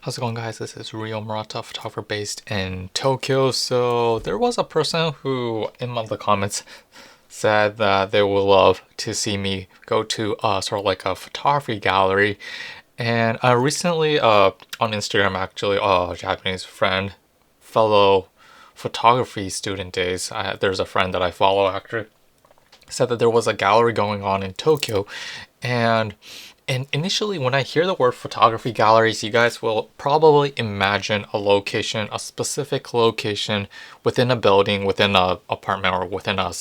How's it going, guys? This is Rio Murata, photographer based in Tokyo. So there was a person who in the comments said that they would love to see me go to sort of like a photography gallery. And recently on Instagram, actually, a Japanese friend, fellow photography student days, there's a friend that I follow actually, said that there was a gallery going on in Tokyo. And initially, when I hear the word photography galleries, you guys will probably imagine a location, a specific location within a building, within an apartment, or within a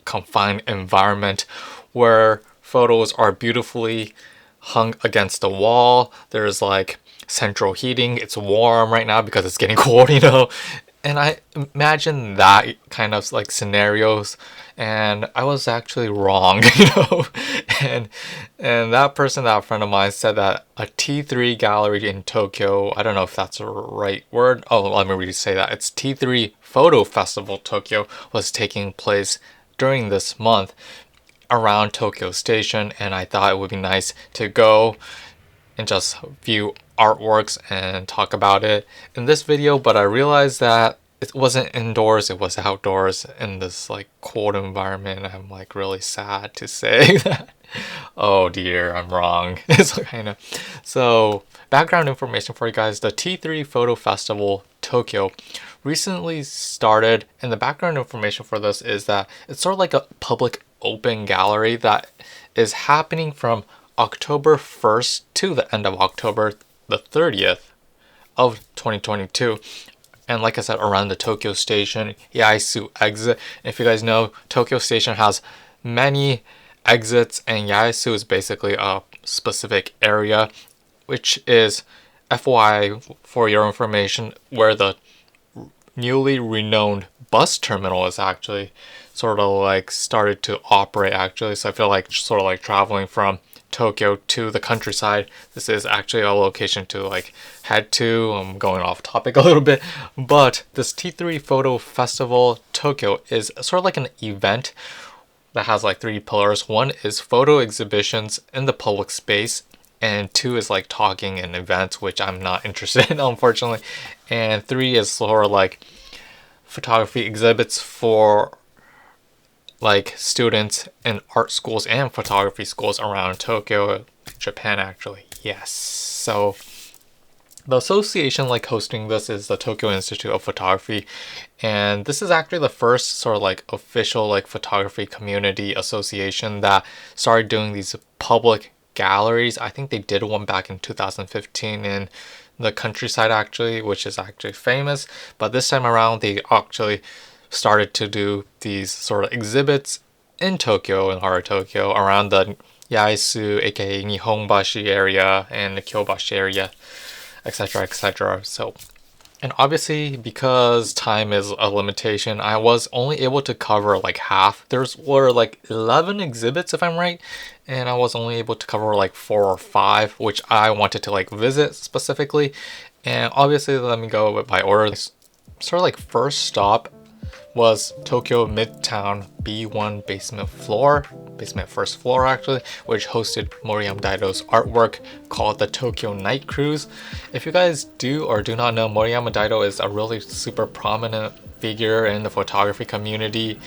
confined environment where photos are beautifully hung against the wall. There's like central heating. It's warm right now because it's getting cold, And I imagine that kind of like scenarios, and I was actually wrong, And that person, that friend of mine, said that a T3 gallery in Tokyo, I don't know if that's the right word. Oh, let me re-say that. It's T3 Photo Festival Tokyo was taking place during this month around Tokyo Station, and I thought it would be nice to go and just view artworks and talk about it in this video. But I realized that it wasn't indoors, it was outdoors in this like cold environment. I'm like really sad to say that. Oh dear, I'm wrong. It's kind of so background information for you guys. The T3 Photo Festival Tokyo recently started, and the background information for this is that it's sort of like a public open gallery that is happening from October 1st to the end of October the 30th of 2022. And like I said, around the Tokyo Station Yaesu exit. And if you guys know, Tokyo Station has many exits, and Yaesu is basically a specific area, which is, FYI for your information, where the newly renowned bus terminal is actually sort of like started to operate actually. So I feel like sort of like traveling from Tokyo to the countryside, this is actually a location to like head to. I'm going off topic a little bit, but this T3 Photo Festival Tokyo is sort of like an event that has like three pillars. One is photo exhibitions in the public space, and two is like talking and events, which I'm not interested in, unfortunately. And three is sort of like photography exhibits for like students in art schools and photography schools around Tokyo, Japan actually. Yes. So the association like hosting this is the Tokyo Institute of Photography, and this is actually the first sort of like official like photography community association that started doing these public galleries. I think they did one back in 2015 in the countryside actually, which is actually famous, but this time around they actually started to do these sort of exhibits in Tokyo, in heart of Tokyo, around the Yaesu, aka Nihonbashi area and the Kyobashi area, etc., etc. So, and obviously because time is a limitation, I was only able to cover like half. Were like 11 exhibits if I'm right, and I was only able to cover like 4 or 5, which I wanted to like visit specifically. And obviously, let me go by order. Sort of like first stop was Tokyo Midtown B1 basement first floor actually, which hosted Moriyama Daido's artwork called the Tokyo Night Cruise. If you guys do or do not know, Moriyama Daido is a really super prominent figure in the photography community,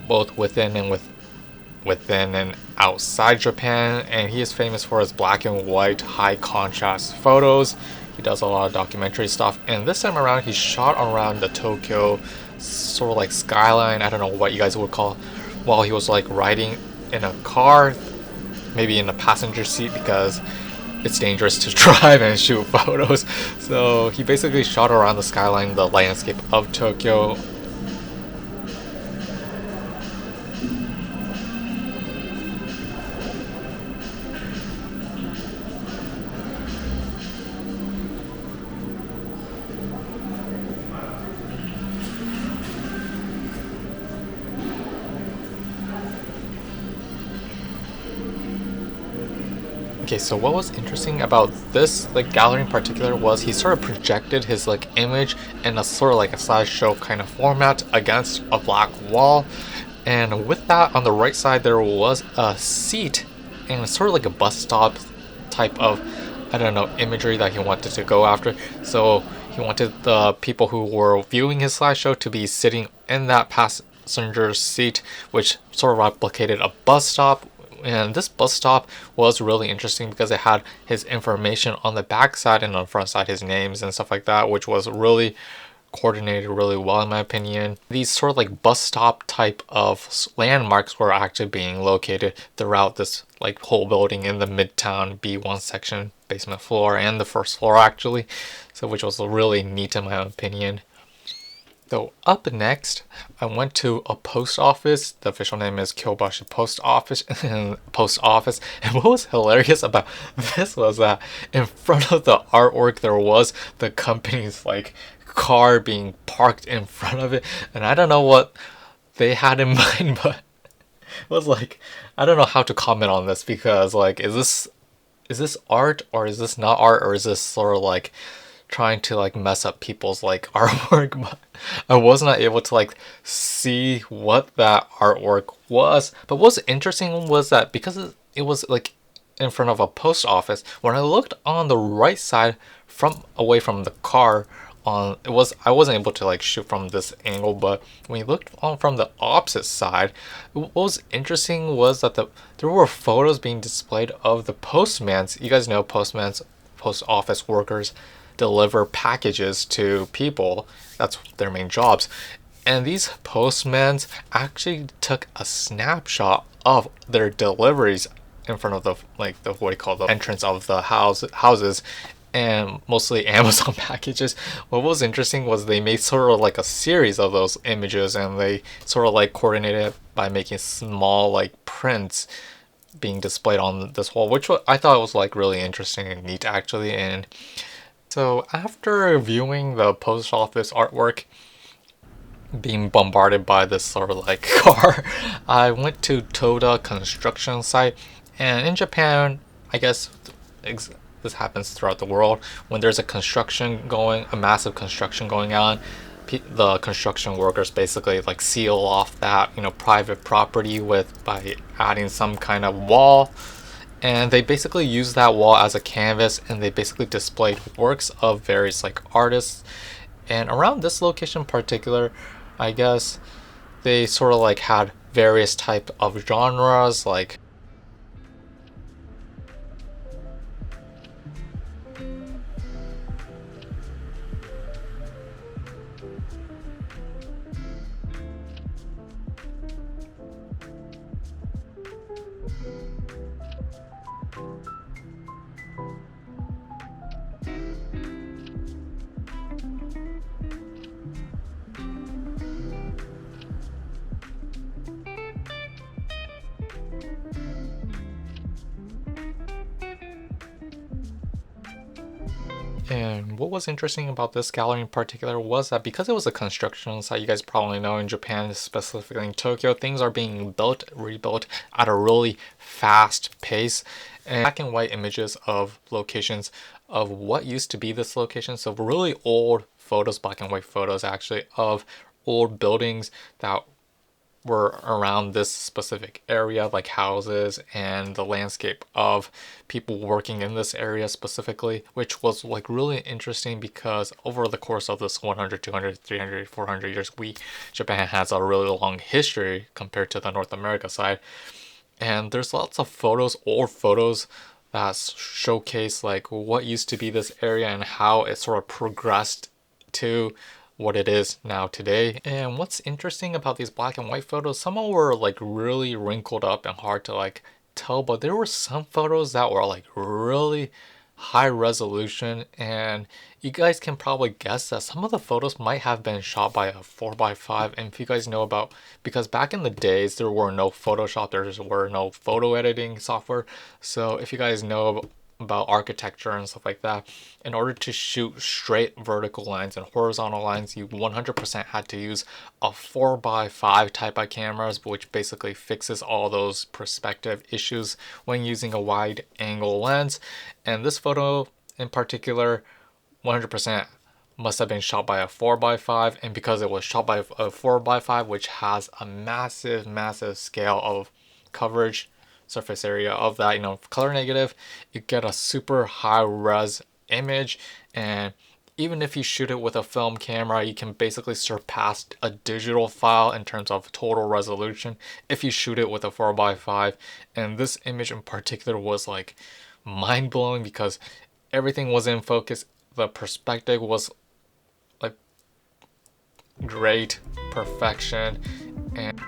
both within and outside Japan, and he is famous for his black and white high contrast photos. He does a lot of documentary stuff, and this time around he shot around the Tokyo sort of like skyline, I don't know what you guys would call, while he was like riding in a car, maybe in the passenger seat, because it's dangerous to drive and shoot photos. So he basically shot around the skyline, the landscape of Tokyo. Okay, so what was interesting about this like gallery in particular was he sort of projected his like image in a sort of like a slideshow kind of format against a black wall, and with that on the right side there was a seat and sort of like a bus stop type of I don't know, imagery that he wanted to go after. So he wanted the people who were viewing his slideshow to be sitting in that passenger seat, which sort of replicated a bus stop. And this bus stop was really interesting because it had his information on the back side and on the front side, his names and stuff like that, which was really coordinated really well in my opinion. These sort of like bus stop type of landmarks were actually being located throughout this like whole building in the Midtown B1 section, basement floor, and the first floor actually, so which was really neat in my opinion. So up next, I went to a post office. The official name is Kyobashi Post Office. Post Office. And what was hilarious about this was that in front of the artwork there was the company's like car being parked in front of it, and I don't know what they had in mind, but it was like, I don't know how to comment on this because like, is this art or is this not art, or is this sort of like trying to like mess up people's like artwork? But I was not able to like see what that artwork was. But what's interesting was that because it was like in front of a post office, when I looked on the right side from away from the car, on it was, I wasn't able to like shoot from this angle, but when you looked on from the opposite side, what was interesting was that there were photos being displayed of the postmans. You guys know postmans, post office workers deliver packages to people. That's their main jobs. And these postmans actually took a snapshot of their deliveries in front of the like the what do you call the entrance of the houses, and mostly Amazon packages. What was interesting was they made sort of like a series of those images, and they sort of like coordinated it by making small like prints being displayed on this wall, which I thought was like really interesting and neat actually. And so after viewing the post office artwork being bombarded by this sort of like car, I went to Toda construction site. And in Japan, I guess this happens throughout the world, when there's a massive construction going on, the construction workers basically like seal off that private property by adding some kind of wall, and they basically use that wall as a canvas, and they basically displayed works of various like artists. And around this location in particular, I guess they sort of like had various type of genres like And what was interesting about this gallery in particular was that because it was a construction site, you guys probably know in Japan, specifically in Tokyo, things are being built, rebuilt at a really fast pace. And black and white images of locations of what used to be this location. So really old photos, black and white photos actually, of old buildings that were around this specific area, like houses and the landscape of people working in this area specifically, which was like really interesting because over the course of this 100, 200, 300, 400 years, Japan has a really long history compared to the North America side. And there's lots of photos, old photos, that showcase like what used to be this area and how it sort of progressed to what it is now today. And what's interesting about these black and white photos, some of them were like really wrinkled up and hard to like tell, but there were some photos that were like really high resolution, and you guys can probably guess that some of the photos might have been shot by a 4x5. And if you guys know about, because back in the days there were no Photoshop, there were no photo editing software, so if you guys know about architecture and stuff like that, in order to shoot straight vertical lines and horizontal lines, you 100% had to use a 4x5 type of cameras, which basically fixes all those perspective issues when using a wide angle lens. And this photo in particular, 100% must have been shot by a 4x5, and because it was shot by a 4x5, which has a massive scale of coverage, surface area of that, color negative, you get a super high res image. And even if you shoot it with a film camera, you can basically surpass a digital file in terms of total resolution if you shoot it with a 4x5. And this image in particular was like mind-blowing because everything was in focus. The perspective was like great, perfection. And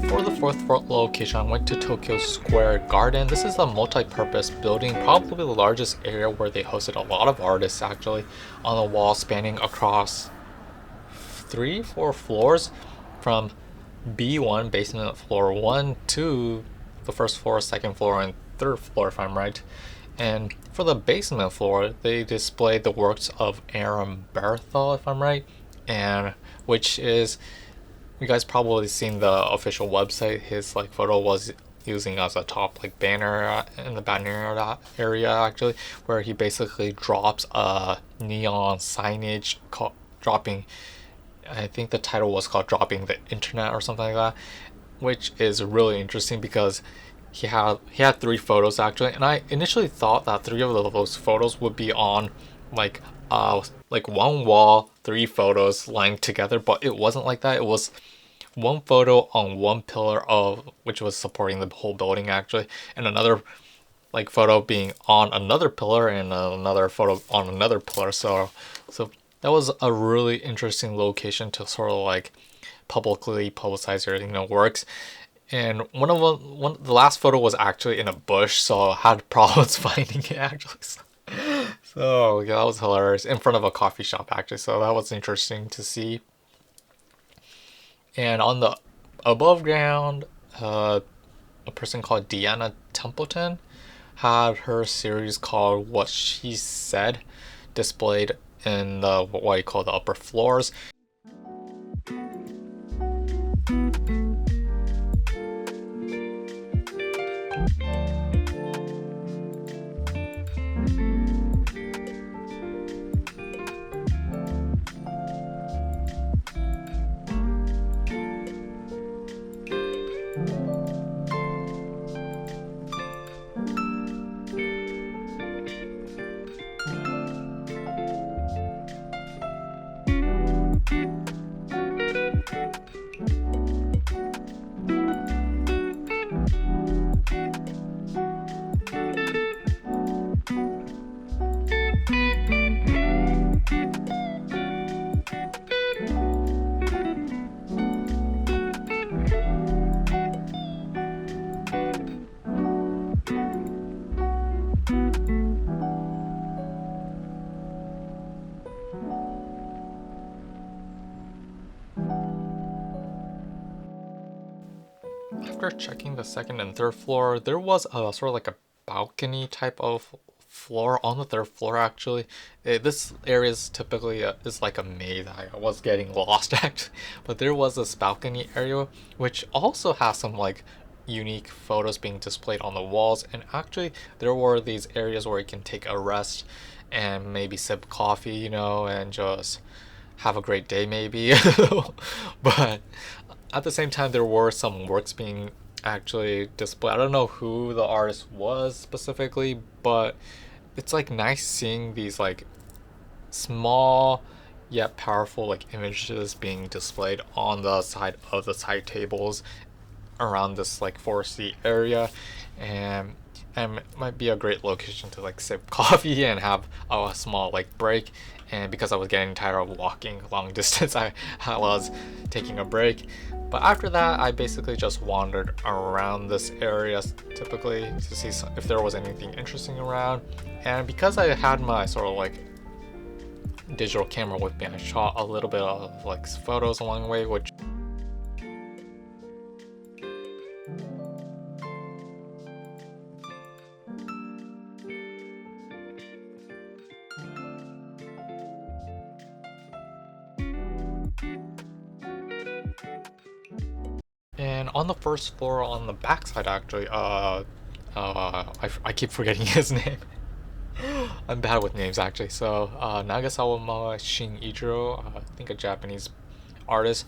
for the fourth location, I went to Tokyo Square Garden. This is a multi-purpose building, probably the largest area where they hosted a lot of artists actually, on the wall spanning across 3-4 floors from B1, basement floor 1, to the first floor, second floor, and third floor, if I'm right. And for the basement floor, they displayed the works of Aaron Berthel, if I'm right, and which is, you guys probably seen the official website. His like photo was using as a top like banner in the banner area actually, where he basically drops a neon signage dropping. I think the title was called "Dropping the Internet" or something like that, which is really interesting because he had 3 photos actually, and I initially thought that 3 of those photos would be on like one wall, 3 photos lined together, but it wasn't like that. It was one photo on one pillar of which was supporting the whole building actually, and another like photo being on another pillar, and another photo on another pillar. So that was a really interesting location to sort of like publicly publicize your works. And the last photo was actually in a bush, so I had problems finding it actually. So yeah, that was hilarious, in front of a coffee shop actually. So that was interesting to see. And on the above ground, a person called Deanna Templeton had her series called What She Said displayed in the what you call the upper floors. After checking the second and third floor, there was a sort of like a balcony type of floor on the third floor actually. This area is typically is like a maze. I was getting lost actually, but there was this balcony area which also has some like unique photos being displayed on the walls. And actually, there were these areas where you can take a rest and maybe sip coffee, you know, and just have a great day maybe. But at the same time, there were some works being actually displayed. I don't know who the artist was specifically, but it's like nice seeing these like small yet powerful like images being displayed on the side of the side tables around this like foresty area. And it might be a great location to like sip coffee and have a small like break. And because I was getting tired of walking long distance, I was taking a break. But after that, I basically just wandered around this area typically to see if there was anything interesting around. And because I had my sort of like digital camera with me, I shot a little bit of like photos along the way, which and on the first floor on the back side actually, I keep forgetting his name. I'm bad with names actually. So Nagasawa Shinichiro, I think a Japanese artist,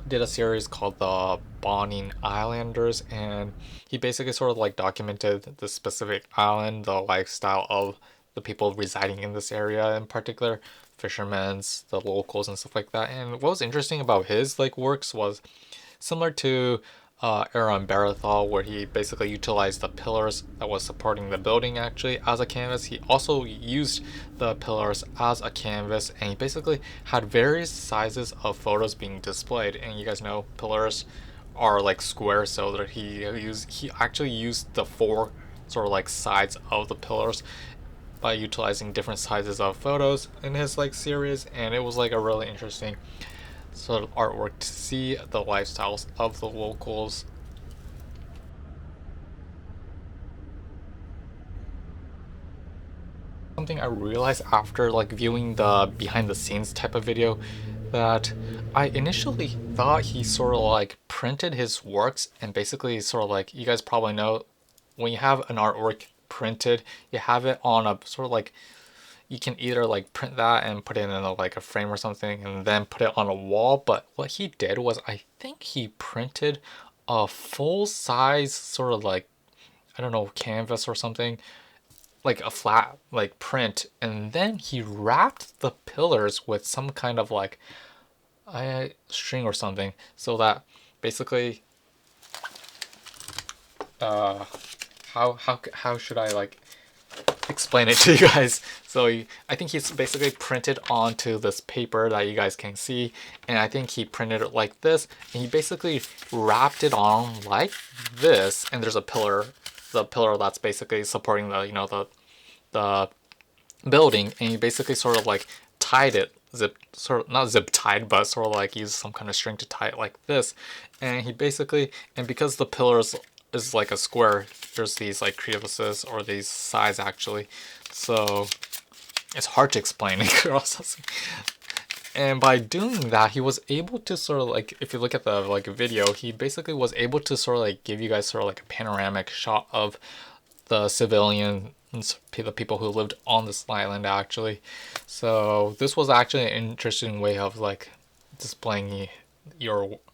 did a series called the Bonin Islanders, and he basically sort of like documented the specific island, the lifestyle of the people residing in this area, in particular fishermen's, the locals and stuff like that. And what was interesting about his like works was similar to Aaron Barathol, where he basically utilized the pillars that was supporting the building actually as a canvas. He also used the pillars as a canvas, and he basically had various sizes of photos being displayed. And you guys know pillars are like square, so that he actually used the four sort of like sides of the pillars by utilizing different sizes of photos in his like series. And it was like a really interesting sort of artwork to see the lifestyles of the locals. Something I realized after like viewing the behind the scenes type of video, that I initially thought he sort of like printed his works, and basically sort of like, you guys probably know, when you have an artwork printed, you have it on a sort of like, you can either like print that and put it in like a frame or something and then put it on a wall. But what he did was, I think he printed a full size sort of like, I don't know, canvas or something, like a flat like print, and then he wrapped the pillars with some kind of like string or something, so that basically uh how should I like explain it to you guys? So I think he's basically printed onto this paper that you guys can see, and I think he printed it like this, and he basically wrapped it on like this. And there's a pillar, the pillar that's basically supporting the, you know, the building, and he basically sort of like tied it, zip, sort of not zip tied, but sort of like used some kind of string to tie it like this. And he basically, and because the pillars is like a square, there's these like crevices, or these sides actually, so it's hard to explain. And by doing that, he was able to sort of like, if you look at the like video, he basically was able to sort of like give you guys sort of like a panoramic shot of the civilians, the people who lived on this island actually. So this was actually an interesting way of like displaying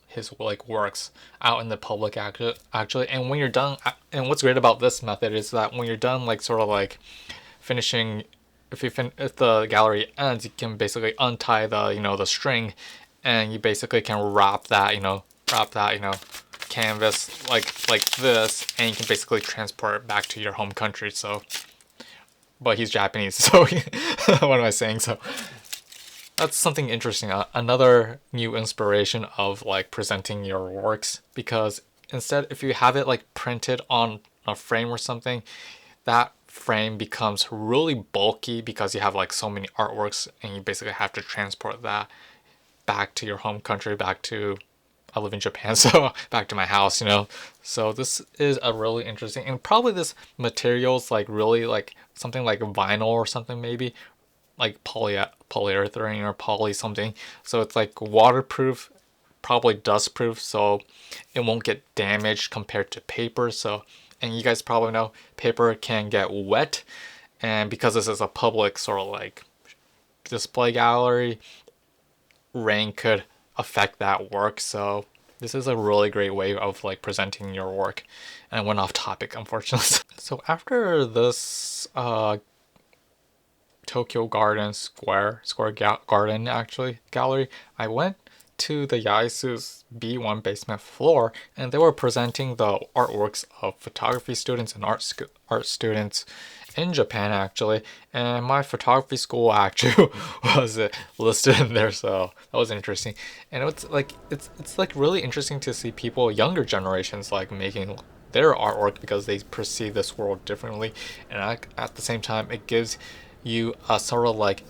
his like works out in the public actually. And when you're done, and what's great about this method is that when you're done like sort of like finishing, if the gallery ends, you can basically untie the, you know, the string, and you basically can wrap that canvas like this, and you can basically transport it back to your home country. So, but he's Japanese, so what am I saying? So that's something interesting, another new inspiration of like presenting your works, because instead, if you have it like printed on a frame or something, that frame becomes really bulky because you have like so many artworks, and you basically have to transport that back to your home country, back to, I live in Japan, so back to my house, you know. So this is a really interesting, and probably this material's like really like something like vinyl or something, maybe like polyurethane or poly something. So it's like waterproof, probably dust proof, so it won't get damaged compared to paper. So, and you guys probably know paper can get wet, and because this is a public sort of like display gallery, rain could affect that work. So this is a really great way of like presenting your work. And I went off topic, unfortunately. So after this Tokyo Garden Garden actually gallery, I went to the Yaesu's B1 basement floor, and they were presenting the artworks of photography students and art students in Japan actually, and my photography school actually was listed in there, so that was interesting. And it's like really interesting to see people, younger generations, like making their artwork because they perceive this world differently, and at the same time it gives you a sort of like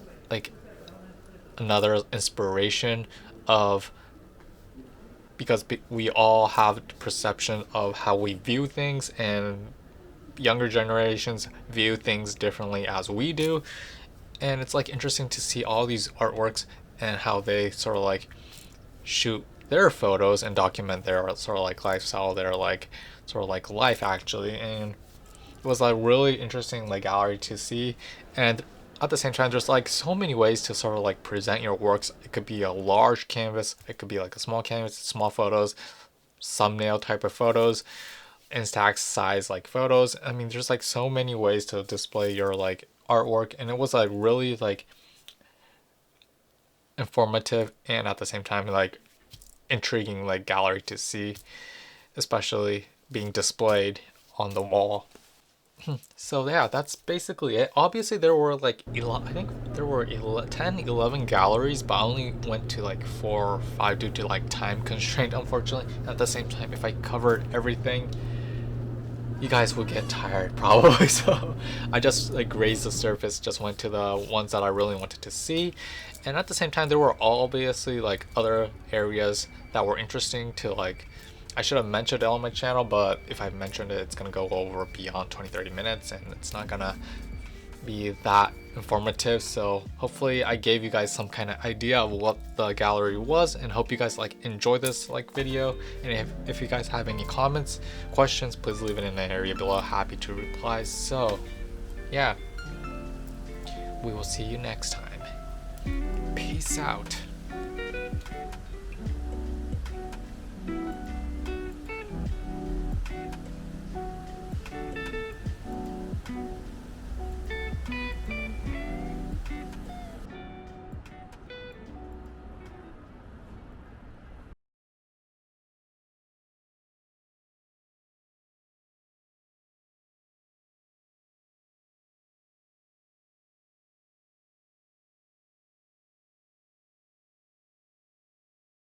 another inspiration of, because we all have perception of how we view things, and younger generations view things differently as we do. And it's like interesting to see all these artworks and how they sort of like shoot their photos and document their sort of like lifestyle, their like sort of like life actually. And it was like really interesting like gallery to see. And at the same time, there's like so many ways to sort of like present your works. It could be a large canvas, it could be like a small canvas, small photos, thumbnail type of photos, Instax size like photos. I mean, there's like so many ways to display your like artwork, and it was like really like informative and at the same time like intriguing like gallery to see, especially being displayed on the wall. So yeah, that's basically it. Obviously there were like I think there were 10, 11 galleries, but I only went to like 4 or 5 due to like time constraint, unfortunately. At the same time, if I covered everything, you guys would get tired probably. So I just like grazed the surface, just went to the ones that I really wanted to see. And at the same time, there were obviously like other areas that were interesting to like, I should have mentioned it on my channel, but if I mentioned it, it's gonna go over beyond 20-30 minutes and it's not gonna be that informative. So hopefully I gave you guys some kind of idea of what the gallery was, and hope you guys like enjoy this like video. And if you guys have any comments, questions, please leave it in the area below. Happy to reply. So yeah, we will see you next time. Peace out.